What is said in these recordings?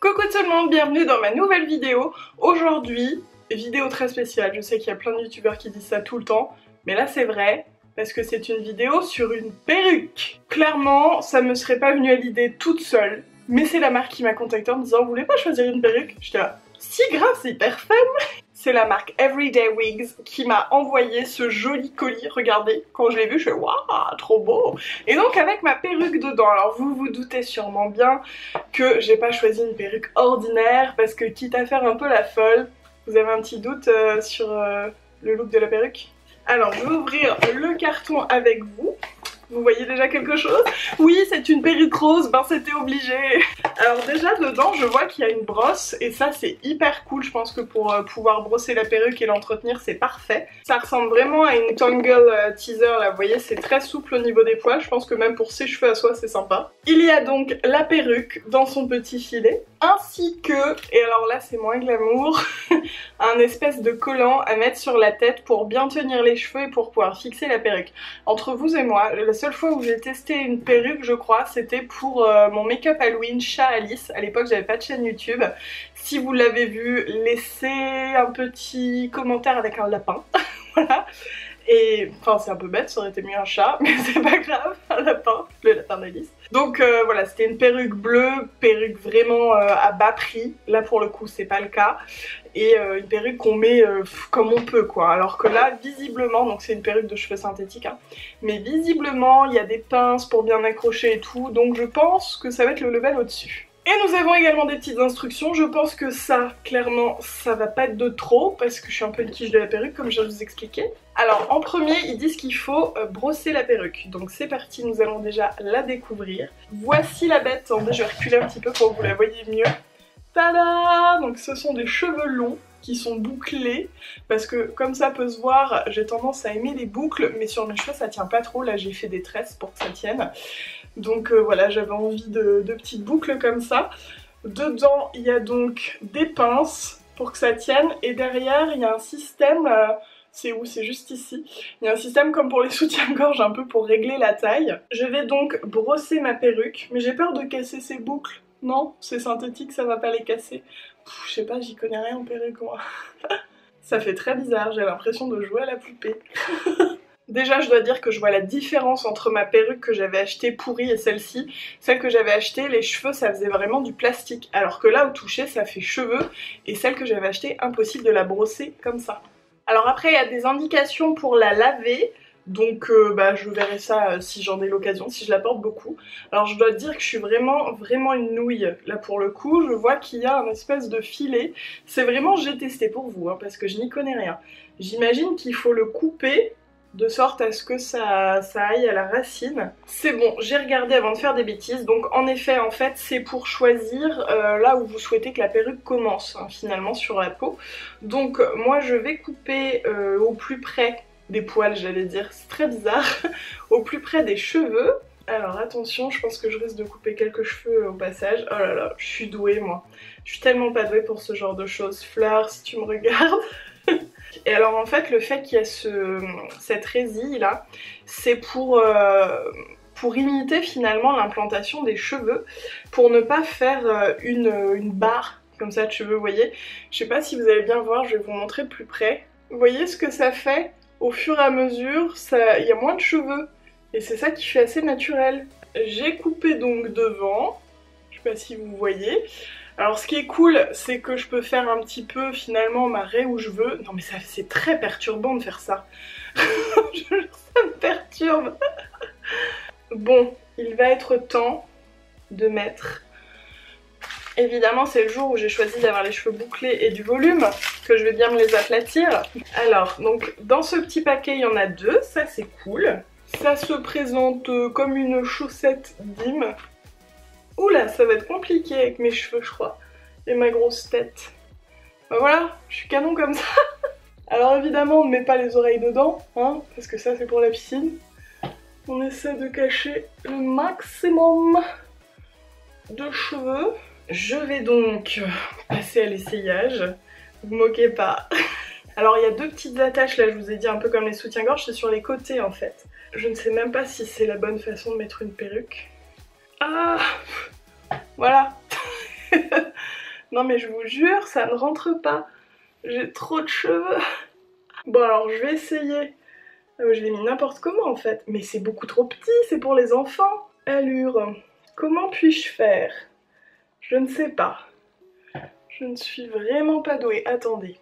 Coucou tout le monde, bienvenue dans ma nouvelle vidéo. Aujourd'hui, vidéo très spéciale, je sais qu'il y a plein de youtubeurs qui disent ça tout le temps, mais là c'est vrai, parce que c'est une vidéo sur une perruque. Clairement, ça me serait pas venu à l'idée toute seule, mais c'est la marque qui m'a contactée en me disant « Vous voulez pas choisir une perruque ?» J'étais là « Si grave, c'est hyper fun !» C'est la marque Everyday Wigs qui m'a envoyé ce joli colis, regardez, quand je l'ai vu je fais « Waouh, trop beau !» Et donc avec ma perruque dedans, alors vous vous doutez sûrement bien que j'ai pas choisi une perruque ordinaire parce que quitte à faire un peu la folle, vous avez un petit doute sur le look de la perruque? Alors je vais ouvrir le carton avec vous. Vous voyez déjà quelque chose? Oui, c'est une perruque rose, ben c'était obligé. Alors déjà dedans je vois qu'il y a une brosse et ça c'est hyper cool, je pense que pour pouvoir brosser la perruque et l'entretenir c'est parfait. Ça ressemble vraiment à une Tangle teaser là, vous voyez c'est très souple au niveau des poils, je pense que même pour ses cheveux à soi c'est sympa. Il y a donc la perruque dans son petit filet, ainsi que, et alors là c'est moins glamour, un espèce de collant à mettre sur la tête pour bien tenir les cheveux et pour pouvoir fixer la perruque. Entre vous et moi, la seule fois où j'ai testé une perruque je crois c'était pour mon make-up Halloween chat Alice. À l'époque j'avais pas de chaîne YouTube. Si vous l'avez vu, laissez un petit commentaire avec un lapin. Voilà. Et enfin c'est un peu bête, ça aurait été mieux un chat, mais c'est pas grave, un lapin, le lapin d'Alice. Donc voilà, c'était une perruque bleue, perruque vraiment à bas prix. Là pour le coup c'est pas le cas. Et une perruque qu'on met comme on peut quoi. Alors que là visiblement, donc c'est une perruque de cheveux synthétiques hein, mais visiblement il y a des pinces pour bien accrocher et tout, donc je pense que ça va être le level au-dessus. Et nous avons également des petites instructions, je pense que ça, clairement, ça va pas être de trop, parce que je suis un peu une quiche de la perruque, comme je vous expliquais. Alors, en premier, ils disent qu'il faut brosser la perruque. Donc c'est parti, nous allons déjà la découvrir. Voici la bête, attendez, je vais reculer un petit peu pour que vous la voyez mieux. Tada! Donc ce sont des cheveux longs qui sont bouclés, parce que comme ça peut se voir, j'ai tendance à aimer les boucles, mais sur mes cheveux ça tient pas trop, là j'ai fait des tresses pour que ça tienne. Donc voilà, j'avais envie de petites boucles comme ça. Dedans, il y a donc des pinces pour que ça tienne. Et derrière, il y a un système, c'est où? C'est juste ici. Il y a un système comme pour les soutiens-gorge, un peu pour régler la taille. Je vais donc brosser ma perruque, mais j'ai peur de casser ces boucles. Non, c'est synthétique, ça va pas les casser. Je sais pas, j'y connais rien en perruque moi. Ça fait très bizarre, j'ai l'impression de jouer à la poupée. Déjà je dois dire que je vois la différence entre ma perruque que j'avais achetée pourrie et celle-ci. Celle que j'avais achetée, les cheveux ça faisait vraiment du plastique, alors que là au toucher ça fait cheveux, et celle que j'avais achetée, impossible de la brosser comme ça. Alors après il y a des indications pour la laver, donc je verrai ça si j'en ai l'occasion, si je la porte beaucoup. Alors je dois dire que je suis vraiment une nouille là pour le coup. Je vois qu'il y a un espèce de filet, c'est vraiment j'ai testé pour vous hein, parce que je n'y connais rien. J'imagine qu'il faut le couper de sorte à ce que ça aille à la racine. C'est bon, j'ai regardé avant de faire des bêtises, donc en effet, en fait, c'est pour choisir là où vous souhaitez que la perruque commence, hein, finalement, sur la peau. Donc moi, je vais couper au plus près des poils, j'allais dire, c'est très bizarre, au plus près des cheveux. Alors attention, je pense que je risque de couper quelques cheveux au passage. Oh là là, je suis douée, moi. Je suis tellement pas douée pour ce genre de choses. Fleur, si tu me regardes... Et alors en fait le fait qu'il y ait cette résille là, c'est pour imiter finalement l'implantation des cheveux, pour ne pas faire une barre comme ça de cheveux, vous voyez. Je sais pas si vous allez bien voir, je vais vous montrer de plus près. Vous voyez ce que ça fait au fur et à mesure, il y a moins de cheveux, et c'est ça qui fait assez naturel. J'ai coupé donc devant, je sais pas si vous voyez. Alors ce qui est cool, c'est que je peux faire un petit peu finalement ma raie où je veux. Non mais c'est très perturbant de faire ça. Ça me perturbe. Bon, il va être temps de mettre... Évidemment c'est le jour où j'ai choisi d'avoir les cheveux bouclés et du volume, que je vais bien me les aplatir. Alors, donc dans ce petit paquet il y en a deux, ça c'est cool. Ça se présente comme une chaussette Dim. Oula, ça va être compliqué avec mes cheveux je crois, et ma grosse tête. Bah voilà, je suis canon comme ça. Alors évidemment on ne met pas les oreilles dedans, hein, parce que ça c'est pour la piscine. On essaie de cacher le maximum de cheveux. Je vais donc passer à l'essayage, vous moquez pas. Alors il y a deux petites attaches là, je vous ai dit un peu comme les soutiens-gorge, c'est sur les côtés en fait. Je ne sais même pas si c'est la bonne façon de mettre une perruque. Ah, voilà. Non mais je vous jure, ça ne rentre pas. J'ai trop de cheveux. Bon alors je vais essayer. Je l'ai mis n'importe comment en fait. Mais c'est beaucoup trop petit, c'est pour les enfants. Allure. Comment puis-je faire? Je ne sais pas. Je ne suis vraiment pas douée. Attendez.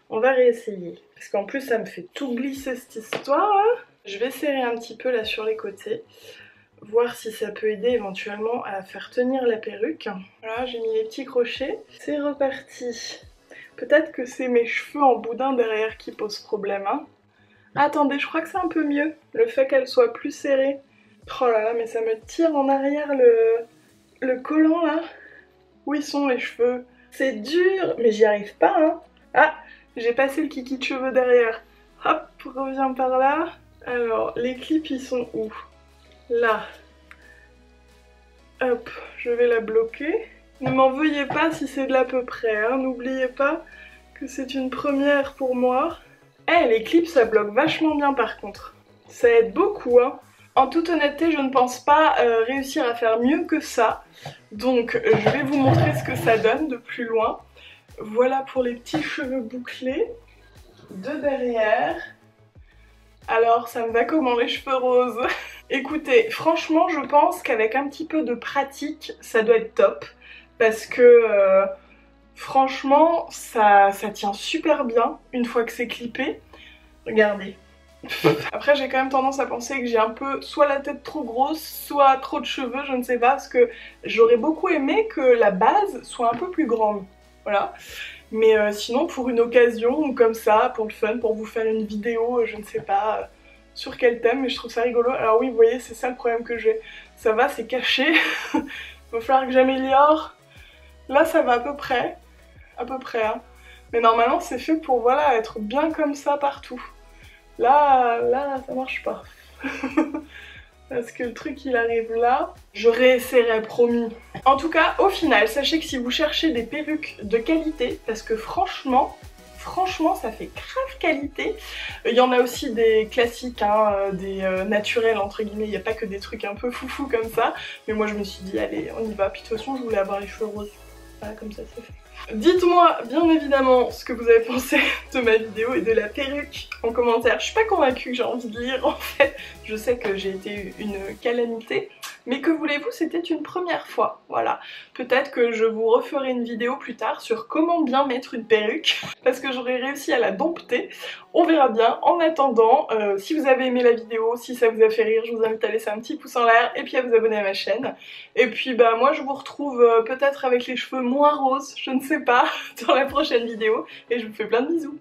On va réessayer. Parce qu'en plus ça me fait tout glisser cette histoire là. Je vais serrer un petit peu là sur les côtés. Voir si ça peut aider éventuellement à faire tenir la perruque. Voilà, j'ai mis les petits crochets. C'est reparti. Peut-être que c'est mes cheveux en boudin derrière qui posent problème. Hein. Attendez, je crois que c'est un peu mieux. Le fait qu'elle soit plus serrée. Oh là là, mais ça me tire en arrière le collant là. Où ils sont les cheveux? C'est dur, mais j'y arrive pas. Hein. Ah, j'ai passé le kiki de cheveux derrière. Hop, reviens par là. Alors, les clips ils sont où? Là. Hop, je vais la bloquer. Ne m'en veuillez pas si c'est de l'à peu près, hein. N'oubliez pas que c'est une première pour moi. Eh, les clips ça bloque vachement bien par contre. Ça aide beaucoup, hein. En toute honnêteté, je ne pense pas réussir à faire mieux que ça. Donc, je vais vous montrer ce que ça donne de plus loin. Voilà pour les petits cheveux bouclés. De derrière. Alors, ça me va comment les cheveux roses? Écoutez, franchement, je pense qu'avec un petit peu de pratique, ça doit être top. Parce que, franchement, ça tient super bien une fois que c'est clippé. Regardez. Après, j'ai quand même tendance à penser que j'ai un peu soit la tête trop grosse, soit trop de cheveux, je ne sais pas. Parce que j'aurais beaucoup aimé que la base soit un peu plus grande. Voilà. Mais sinon, pour une occasion ou comme ça, pour le fun, pour vous faire une vidéo, je ne sais pas sur quel thème, mais je trouve ça rigolo. Alors oui, vous voyez, c'est ça le problème que j'ai. Ça va, c'est caché. Il va falloir que j'améliore. Là, ça va à peu près. Hein. Mais normalement, c'est fait pour, voilà, être bien comme ça partout. Là, ça marche pas. Parce que le truc il arrive là, je réessayerai promis. En tout cas, au final, sachez que si vous cherchez des perruques de qualité, parce que franchement, ça fait grave qualité. Il y en a aussi des classiques, hein, des naturels entre guillemets, il n'y a pas que des trucs un peu foufou comme ça. Mais moi je me suis dit, allez, on y va. Puis de toute façon, je voulais avoir les cheveux roses. Voilà, comme ça c'est fait. Dites-moi bien évidemment ce que vous avez pensé de ma vidéo et de la perruque en commentaire. Je suis pas convaincue que j'ai envie de lire en fait. Je sais que j'ai été une calamité. Mais que voulez-vous, c'était une première fois, voilà. Peut-être que je vous referai une vidéo plus tard sur comment bien mettre une perruque, parce que j'aurais réussi à la dompter. On verra bien. En attendant, si vous avez aimé la vidéo, si ça vous a fait rire, je vous invite à laisser un petit pouce en l'air et puis à vous abonner à ma chaîne. Et puis bah moi je vous retrouve peut-être avec les cheveux moins roses, je ne sais pas, dans la prochaine vidéo. Et je vous fais plein de bisous.